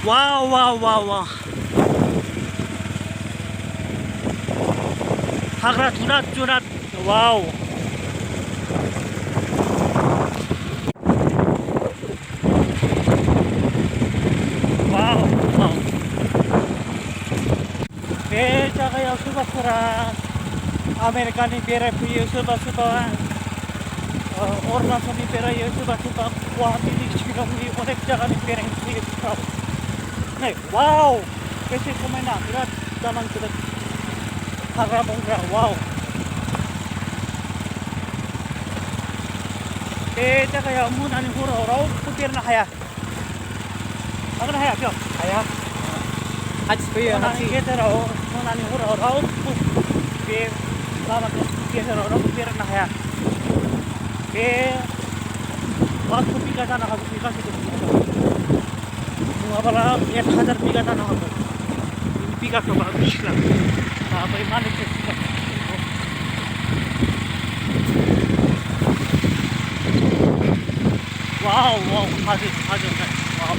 Wow, wow, wow, wow. 하그라 주낫. 와우. 와우. बे जायगायाव सोरबाफोरा आमेरिकानि बेरायफैयो सोरबा अरुणाचलनि बेरायो सोरबा गुवाहाटीनि शिलंनि अनेक जायगानि बेरायफैयो बेफोराव नै वाव बेसे समायना बिराद जानां गिदिर हाग्रा बंग्रा वाव बे जायगायाव मोनानि हराव रावबो बेरायनो हाया हागोन हाया बेयाव हाया हाथि फैयो मोनानि गेजेराव मोनानि हराव रावबो बे लामा गेजेराव रावबो बेरायनो हाया बे 100 बिगा जानो हागौ बे गासैबो नङाब्ला 1000 बिगा जानो हागौ बिगाखौ बारा मिथिला बै मालिकखौ वाव हाजो वाव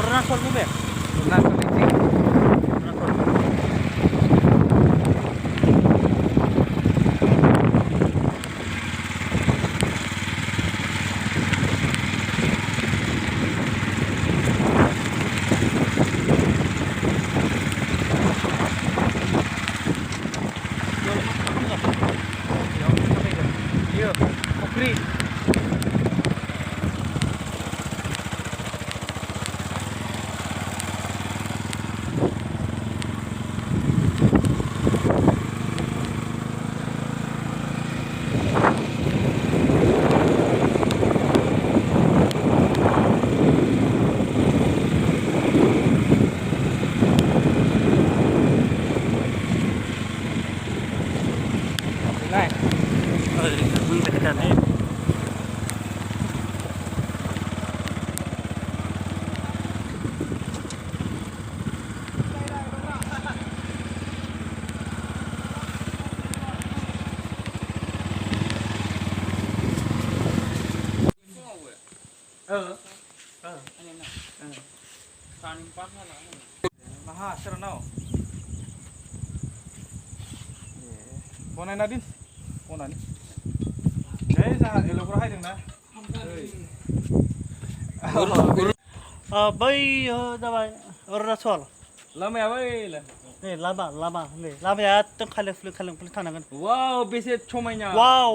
अरुणाचल बबे फुख्रि này mình phải cái này Maha serenau बनायना दिन बनानै जोंहा एल'ग्रा हायदों ना बै जाबाय अरुणाचल लामाया बैलाय नै लामाया एकदम खालें खुलें थांनांगोन वाव बेसे समायना वाव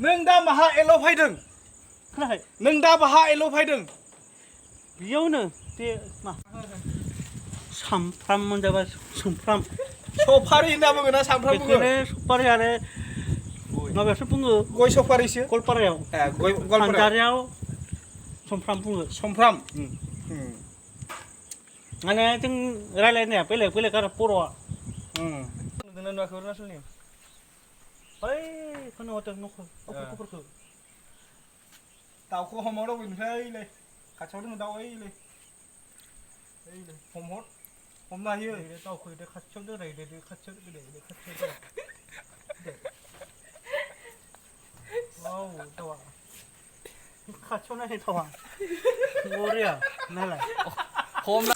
नों दा माहा एल' फैदों खोनायाखै नों दा माहा एल' फैदों बेयावनो बे मा सामफ्राम मोनजाबाय सुमफ्राम सफारि होनना बुङो ना सामफ्राम बुङो बेखौनो सफारि आरो माबायावसो बुङो गय सफारिसो गवालपारायाव सानजारियाव सुमफ्राम बुङो समफ्राम माने जों रायलायनाया बेलेग आरो बर'आ नुदोंना नुवाखै अरुणाचलनि बैखौनो हरदों न'खरफोरखौ दाउखौ हमाव दावबायनिफ्राय ओइलाय खाथियाव दङ दाउ ओइलाय हमनो हायो दाउखौ खाथियाव दोननाय खाथियाव वाव दाउआ खाथियाव नायनाय दाउआ बरिया नालाय हमना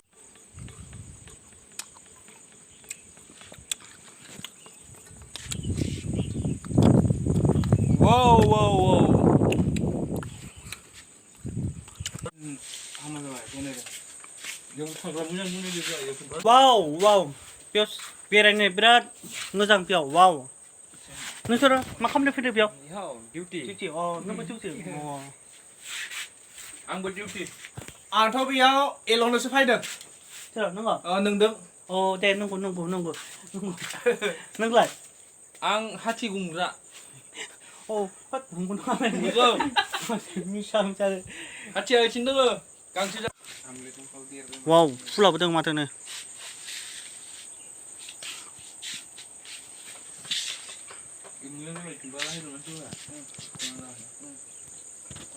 wow हामा जाबाय बनायदों बेयाव थांग्रा मोजां बनायदों वाव बेयाव बेरायनो बिराद मोजां बेयाव वाव नोंसोरो मा खालामनो फैदो बेयाव डिउटि नोंबो डिउटि आंबो डिउटि आंथ' बेयाव एल'नोसो फैदों सोर नोङो नोंदों दे नंगौ नोंलाय आं हाथि गुमग्रा 흥분 하면 무서. 미상자. 같이 하신 거. 강치자. 와우, 풀라보등 마트네. ini jumlah lahir masih lah.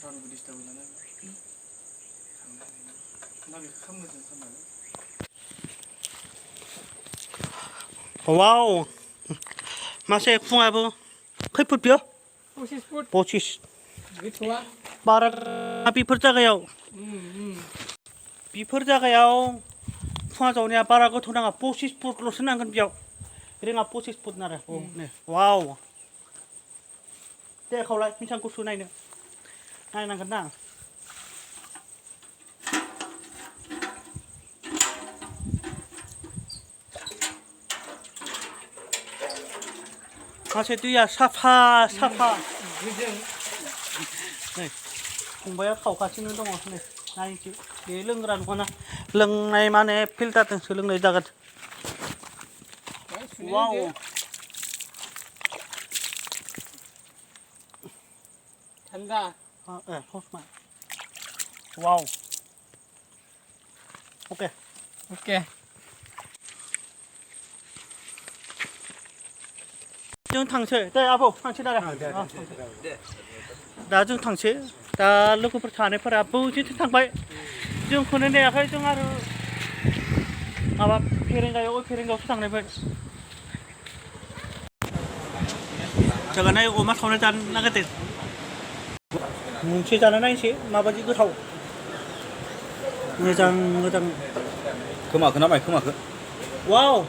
orang Buddhis tahu jalan. Nabi kamu jangan sama. 와우. 맛에 풍아부. 클풋비어? Buddhis food. 보치스. Gitu lah. 바라 비퍼자가요. 비퍼자가요. 풍아자오냐 바라고 토나가 보시스 풋로 쓰는 건 비어. 이래가 보시스 풋 나라. 네. 와우. 때เขาไล่มีช่างกุศลในเนี่ยนายนั่งกันนั่งมาเสร็จด้วย사파 Gitu. 네 공부야 가오가시는 동안 네 나이 지 릉그라는 거나 릉나이만의 필다 등 릉나이다가 와우 Tanda. 네 호스만 와우 오케이 Oke. 지금 당체 네 아버 당체 나라 나중 당체 다 लोगोफोर थानायफोरा बुजिथ थांबाय जों खौनो नेयाखै जों आरो माबा फेरेंगायाव फेरेंगायावसो थांनायमोन जोंहालाय अमा सावना जानो नागिरदों मोनसे जाना नायनोसै माबायदि गोथाव मोजां मोजां 그마 그나마 그마 그. 와우